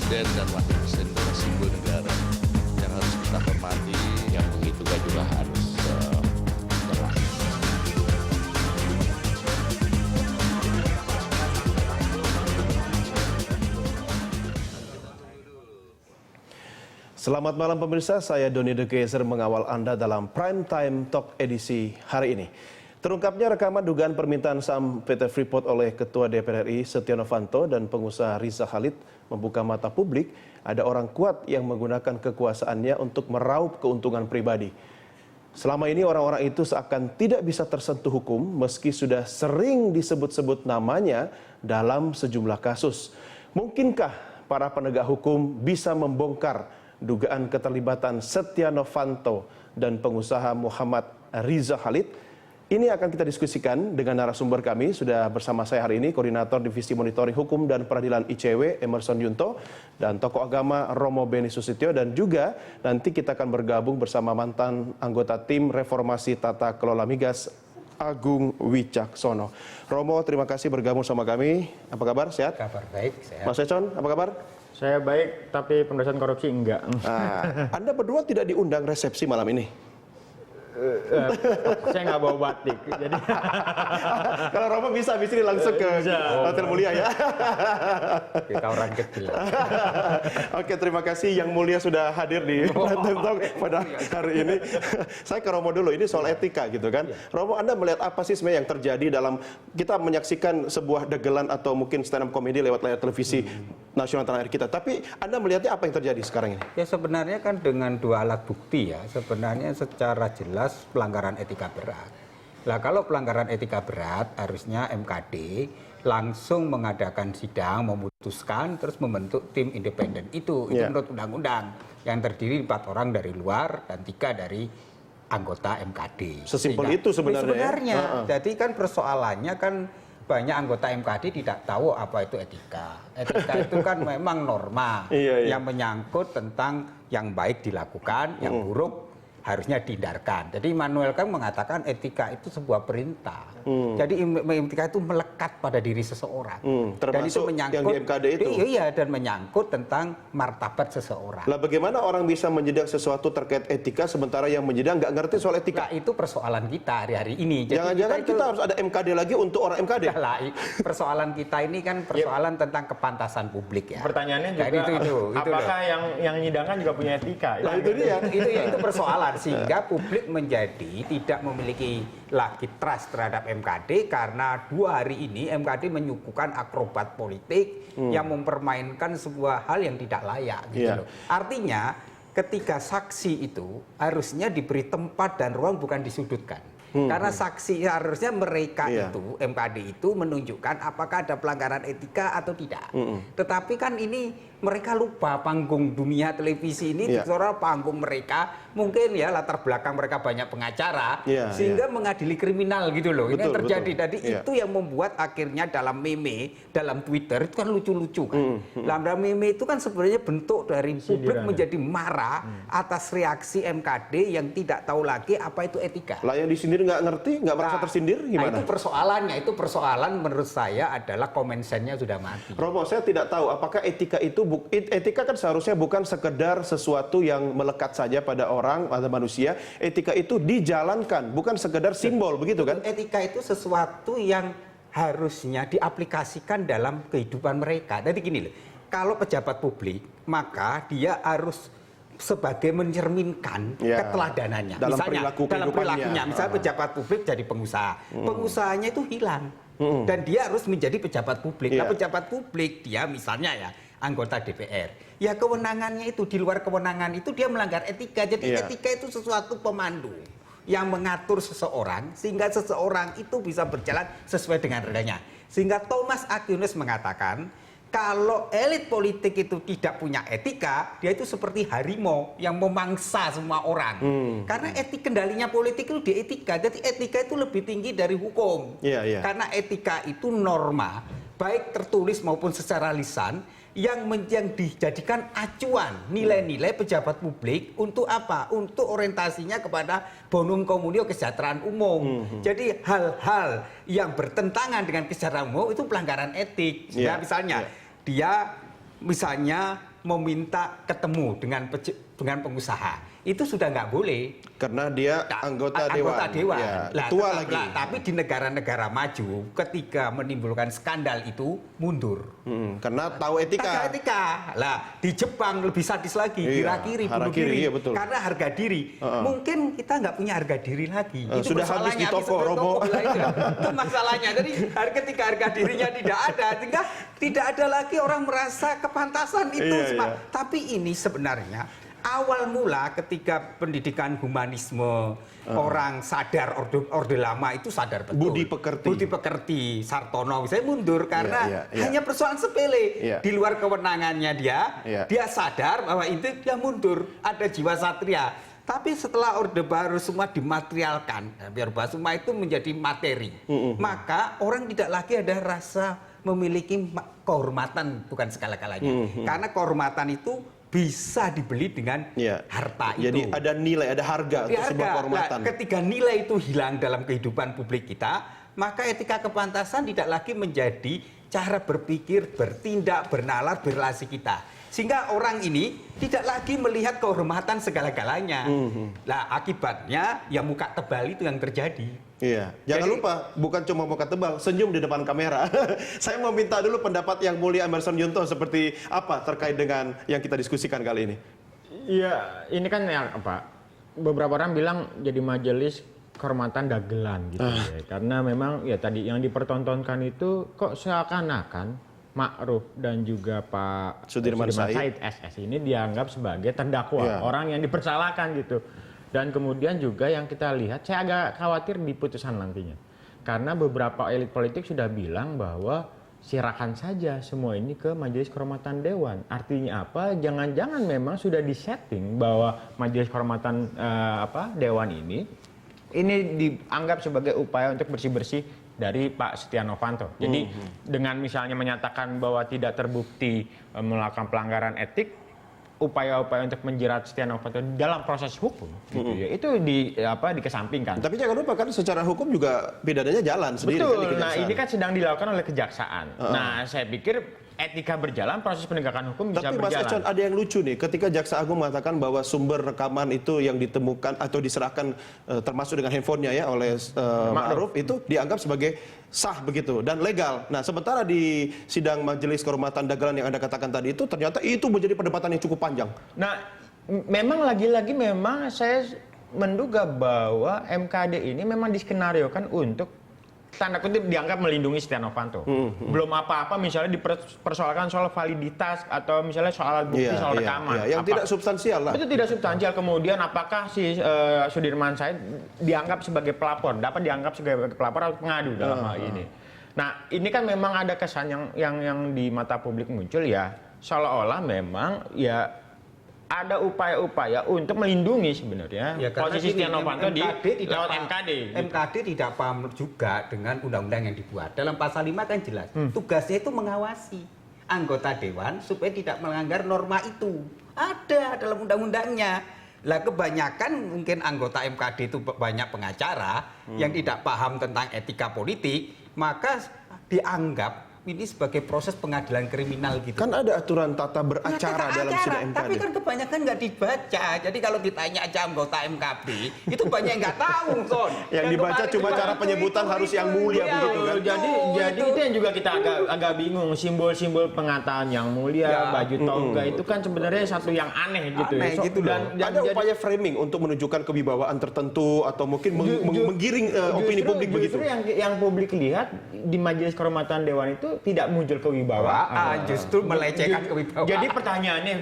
presiden dan wakil presiden itu adalah simbol negara yang harus kita hormati, yang begitu juga harus jelas. Selamat malam pemirsa, saya Doni De Keyser mengawal Anda dalam Prime Time Talk edisi hari ini. Terungkapnya rekaman dugaan permintaan saham PT Freeport oleh Ketua DPR RI Setia Novanto dan pengusaha Riza Khalid membuka mata publik, ada orang kuat yang menggunakan kekuasaannya untuk meraup keuntungan pribadi. Selama ini orang-orang itu seakan tidak bisa tersentuh hukum meski sudah sering disebut-sebut namanya dalam sejumlah kasus. Mungkinkah para penegak hukum bisa membongkar dugaan keterlibatan Setia Novanto dan pengusaha Muhammad Riza Khalid? Ini akan kita diskusikan dengan narasumber kami. Sudah bersama saya hari ini Koordinator Divisi Monitoring Hukum dan Peradilan ICW Emerson Yunto dan tokoh agama Romo Beni Susityo, dan juga nanti kita akan bergabung bersama mantan anggota tim reformasi tata kelola migas Agung Wicaksono. Romo, terima kasih bergabung sama kami. Apa kabar? Sehat? Kabar baik, sehat. Mas Econ, apa kabar? Saya baik, tapi pemberantasan korupsi enggak. Anda berdua tidak diundang resepsi malam ini? Saya nggak bawa batik, jadi Kalau Romo bisa, habis ini langsung ke Hotel Mulia ya. Kita orang kecil. Oke, terima kasih Yang Mulia sudah hadir di Prime Talk pada hari ini. Saya ke Romo dulu, ini soal etika gitu kan. Romo, Anda melihat apa sih sebenarnya yang terjadi dalam kita menyaksikan sebuah dagelan atau mungkin stand up comedy lewat layar televisi nasional tanah air kita. Tapi Anda melihatnya apa yang terjadi sekarang ini? Ya sebenarnya kan dengan dua alat bukti ya, sebenarnya secara jelas pelanggaran etika berat. Nah kalau pelanggaran etika berat harusnya MKD langsung mengadakan sidang, memutuskan, terus membentuk tim independen. Itu menurut undang-undang yang terdiri 4 orang dari luar dan 3 dari anggota MKD. Sesimpel itu sebenarnya. Jadi kan persoalannya kan banyak anggota MKD tidak tahu apa itu etika. Etika itu kan memang norma yang menyangkut tentang yang baik dilakukan, yang buruk harusnya dihindarkan. Jadi Immanuel Kant mengatakan etika itu sebuah perintah. Jadi etika itu melekat pada diri seseorang. Dan itu menyangkut yang di MKD itu. Iya, dan menyangkut tentang martabat seseorang. Lah bagaimana orang bisa menjedak sesuatu terkait etika sementara yang menjedak nggak ngerti soal etika? Nah, itu persoalan kita hari-hari ini. Jangan-jangan kita harus ada MKD lagi untuk orang MKD. Persoalan kita ini kan persoalan tentang kepantasan publik ya. Pertanyaannya juga, itu apakah yang menyidangkan juga punya etika? Nah, itu dia. itu persoalan, sehingga publik menjadi tidak memiliki lagi trust terhadap MKD karena 2 hari ini MKD menyuguhkan akrobat politik yang mempermainkan sebuah hal yang tidak layak gitu loh. Artinya ketika saksi itu harusnya diberi tempat dan ruang, bukan disudutkan. Karena saksi harusnya mereka itu, MKD itu menunjukkan apakah ada pelanggaran etika atau tidak. Tetapi kan ini mereka lupa panggung dunia televisi ini, soal panggung mereka mungkin ya latar belakang mereka banyak pengacara, sehingga mengadili kriminal gitu loh. Ini yang terjadi. Jadi itu yang membuat akhirnya dalam meme, dalam Twitter itu kan lucu-lucu kan. Dalam meme itu kan sebenarnya bentuk dari publik menjadi marah atas reaksi MKD yang tidak tahu lagi apa itu etika. Lah yang disindir nggak ngerti, nggak merasa tersindir gimana? Itu persoalannya, itu persoalan menurut saya adalah common sense-nya sudah mati. Romo, saya tidak tahu apakah etika itu, etika kan seharusnya bukan sekedar sesuatu yang melekat saja pada orang atau manusia. Etika itu dijalankan, bukan sekedar simbol, begitu kan? Etika itu sesuatu yang harusnya diaplikasikan dalam kehidupan mereka. Jadi gini loh, kalau pejabat publik, maka dia harus sebagai mencerminkan keteladanannya. Dalam misalnya dalam perilakunya, misalnya pejabat publik jadi pengusaha, pengusahanya itu hilang dan dia harus menjadi pejabat publik. Nah, pejabat publik dia misalnya ya anggota DPR, ya kewenangannya itu di luar kewenangan itu dia melanggar etika. Jadi etika itu sesuatu pemandu yang mengatur seseorang sehingga seseorang itu bisa berjalan sesuai dengan redanya. Sehingga Thomas Aquinas mengatakan kalau elit politik itu tidak punya etika, dia itu seperti harimau yang memangsa semua orang. Karena kendalinya politik itu di etika. Jadi etika itu lebih tinggi dari hukum. Karena etika itu norma, baik tertulis maupun secara lisan, yang dijadikan acuan nilai-nilai pejabat publik untuk apa? Untuk orientasinya kepada bonum communio, kesejahteraan umum. Jadi hal-hal yang bertentangan dengan kesejahteraan umum itu pelanggaran etik. Misalnya dia misalnya meminta ketemu dengan pengusaha. Itu sudah nggak boleh. Karena dia anggota dewan. Ya, Lah, ketua lagi. Tapi di negara-negara maju, ketika menimbulkan skandal itu mundur. Karena tahu etika. Lah, di Jepang lebih sadis lagi, Iya, harakiri, bunuh harakiri, diri. iya, betul. Karena harga diri. Mungkin kita nggak punya harga diri lagi. Itu sudah habis di masalahnya, toko, robo. Itu masalahnya. Jadi ketika harga dirinya tidak ada, sehingga tidak ada lagi orang merasa kepantasan itu. Iya. Tapi ini sebenarnya awal mula ketika pendidikan humanisme orang sadar orde lama itu sadar betul. Budi pekerti Sartono saya mundur karena hanya persoalan sepele di luar kewenangannya dia sadar bahwa itu dia mundur, ada jiwa satria. Tapi setelah orde baru semua dimaterialkan, biar semua itu menjadi materi, maka orang tidak lagi ada rasa memiliki kehormatan bukan segala-galanya. Karena kehormatan itu bisa dibeli dengan harta itu. Jadi ada nilai, ada harga untuk sebuah kehormatan. Ketika nilai itu hilang dalam kehidupan publik kita, maka etika kepantasan tidak lagi menjadi cara berpikir, bertindak, bernalar, berrelasi kita. Sehingga orang ini tidak lagi melihat kehormatan segala-galanya. Nah, akibatnya ya muka tebal itu yang terjadi. Iya, jangan lupa bukan cuma muka tebal, senyum di depan kamera. Saya mau minta dulu pendapat yang mulia Emerson Yunto seperti apa terkait dengan yang kita diskusikan kali ini. Iya, ini kan yang apa? Beberapa orang bilang jadi majelis kehormatan dagelan gitu ya. Karena memang ya tadi yang dipertontonkan itu kok seakan-akan Ma'ruf dan juga Pak Sudirman Said SS ini dianggap sebagai terdakwa, orang yang dipersalahkan gitu. Dan kemudian juga yang kita lihat, saya agak khawatir di putusan nantinya. Karena beberapa elit politik sudah bilang bahwa serahkan saja semua ini ke Majelis Kehormatan Dewan. Artinya apa? Jangan-jangan memang sudah disetting bahwa Majelis Kehormatan Dewan ini dianggap sebagai upaya untuk bersih-bersih dari Pak Setia Novanto. Jadi dengan misalnya menyatakan bahwa tidak terbukti melakukan pelanggaran etik, upaya-upaya untuk menjerat Setia Novanto dalam proses hukum gitu ya, itu dikesampingkan. Tapi jangan lupa kan secara hukum juga pidananya jalan sendiri. Betul. Nah, ini kan sedang dilakukan oleh kejaksaan. Nah, saya pikir etika berjalan, proses penegakan hukum bisa berjalan. Tapi Mas Econ, ada yang lucu nih, ketika Jaksa Agung mengatakan bahwa sumber rekaman itu yang ditemukan atau diserahkan termasuk dengan handphonenya ya oleh Ma'ruf itu dianggap sebagai sah begitu dan legal. Nah, sementara di sidang Majelis Kehormatan Dagelan yang Anda katakan tadi itu ternyata itu menjadi perdebatan yang cukup panjang. Nah, memang lagi-lagi memang saya menduga bahwa MKD ini memang diskenariokan untuk tanda kutip dianggap melindungi Setia Novanto. Belum apa-apa misalnya dipersoalkan soal validitas atau misalnya soal bukti soal rekaman. Yang tidak substansial lah. Itu tidak substansial. Kemudian apakah si Sudirman Said dianggap sebagai pelapor, dapat dianggap sebagai pelapor atau pengadu dalam hal ini. Nah, ini kan memang ada kesan yang di mata publik muncul ya, seolah-olah memang ya ada upaya-upaya untuk melindungi sebenarnya posisi Setia Novanto lewat MKD. MKD tidak paham juga dengan undang-undang yang dibuat. Dalam pasal 5 kan jelas, tugasnya itu mengawasi anggota dewan supaya tidak melanggar norma itu. Ada dalam undang-undangnya. Lah kebanyakan mungkin anggota MKD itu banyak pengacara yang tidak paham tentang etika politik, maka dianggap ini sebagai proses pengadilan kriminal gitu. Kan ada aturan tata beracara dalam sidang MKD. Tapi kan kebanyakan nggak dibaca. Jadi kalau ditanya aja anggota MKB, itu banyak yang nggak tahu, Son. Yang dibaca cuma cara penyebutan harus yang mulia begitu kan. Jadi itu yang juga kita agak bingung, simbol-simbol pengataan yang mulia, baju toga itu kan sebenarnya satu yang aneh gitu. Gitu dan ada upaya framing untuk menunjukkan kewibawaan tertentu atau mungkin menggiring opini publik begitu. Justru yang publik lihat di Majelis Kehormatan Dewan itu tidak muncul kewibawaan, justru melecehkan kewibawaan. Jadi pertanyaannya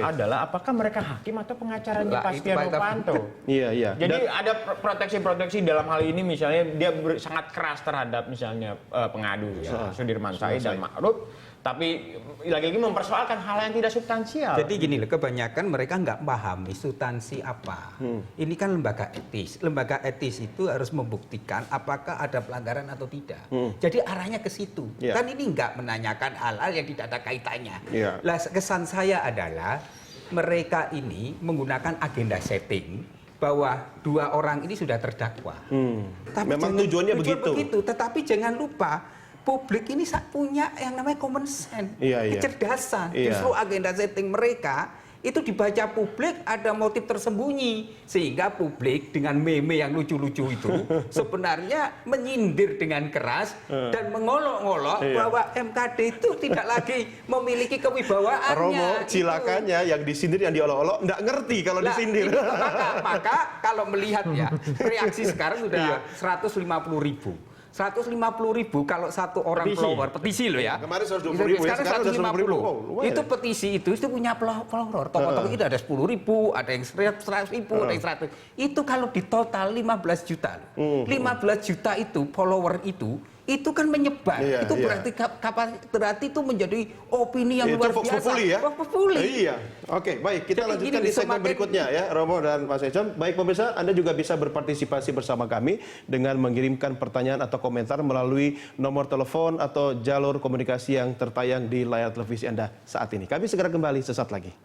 adalah apakah mereka hakim atau pengacaranya Pak Setia Novanto? Iya. Jadi ada proteksi-proteksi dalam hal ini, misalnya dia sangat keras terhadap misalnya pengadu Sudirman Said dan Ma'ruf, tapi lagi-lagi mempersoalkan hal yang tidak substansial. Jadi gini loh, kebanyakan mereka nggak paham substansi apa. Ini kan lembaga etis. Lembaga etis itu harus membuktikan apakah ada pelanggaran atau tidak. Jadi arahnya ke situ. Kan ini nggak menanyakan hal-hal yang tidak ada kaitannya. Lah kesan saya adalah mereka ini menggunakan agenda setting bahwa dua orang ini sudah terdakwa. Tapi memang tujuannya begitu. Tetapi jangan lupa publik ini punya yang namanya common sense, kecerdasan. Justru agenda setting mereka itu dibaca publik ada motif tersembunyi, sehingga publik dengan meme yang lucu-lucu itu sebenarnya menyindir dengan keras dan mengolok-olok bahwa MKD itu tidak lagi memiliki kewibawaannya. Romo, cilakannya yang disindir, yang diolok-olok nggak ngerti kalau disindir. Maka kalau melihat ya, reaksi sekarang sudah 150.000. 150.000 kalau satu orang follower petisi loh ya. Kemarin 120.000 ya, sekarang 150.000. Oh, itu petisi itu punya follower. Tokoh-tokoh itu ada 10.000, ada yang 100.000, ada yang 100. Itu kalau di total 15 juta. 15 juta itu follower itu kan menyebar. Itu berarti itu menjadi opini yang luar biasa. Populi ya? Populi. Iya. Oke, baik. Kita jadi lanjutkan gini, di segmen berikutnya ya, Romo dan Mas Econ. Baik pemirsa, Anda juga bisa berpartisipasi bersama kami dengan mengirimkan pertanyaan atau komentar melalui nomor telepon atau jalur komunikasi yang tertayang di layar televisi Anda saat ini. Kami segera kembali sesaat lagi.